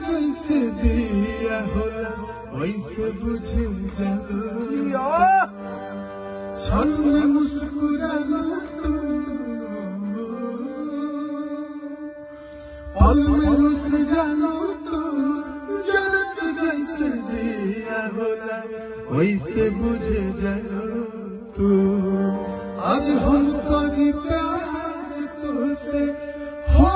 जैसे दिया होला वैसे बुझे जानो क्षण में मुस्कुराना पल में रुस जानो तो जरत जैसे दिया होला वैसे बुझे जानो तू आज हमको जी प्यार तुझसे हो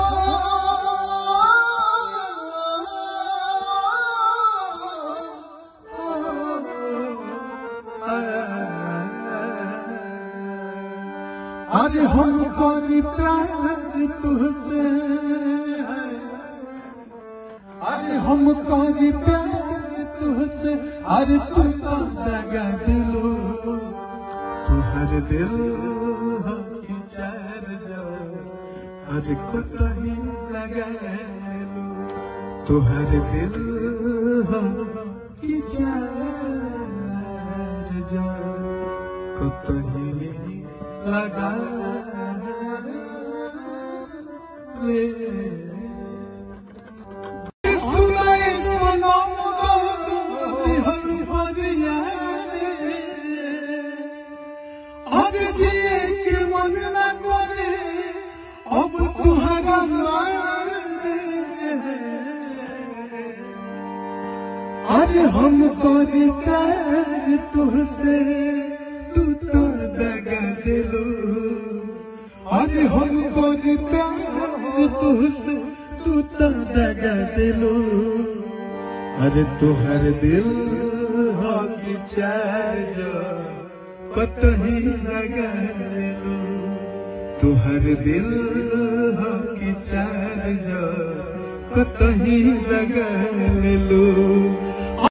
आज हमको जी प्यार तुझसे अरे हमको जी प्यार तुझसे अरे तू तो दगा दिलो तू हर दिल की चार जो आज को ही लगा लो तू हर दिल की चार जो को ही लगा ले अब तुहरा आज हमको जी प्यार तुझसे तू तो दगा दिलो आज हमको जी प्यार तुझसे तू तो दगा दिलो अरे तुहर दिल हो की चाह कतही लगा लो तुहर दिल हो की चार जो कतही लगा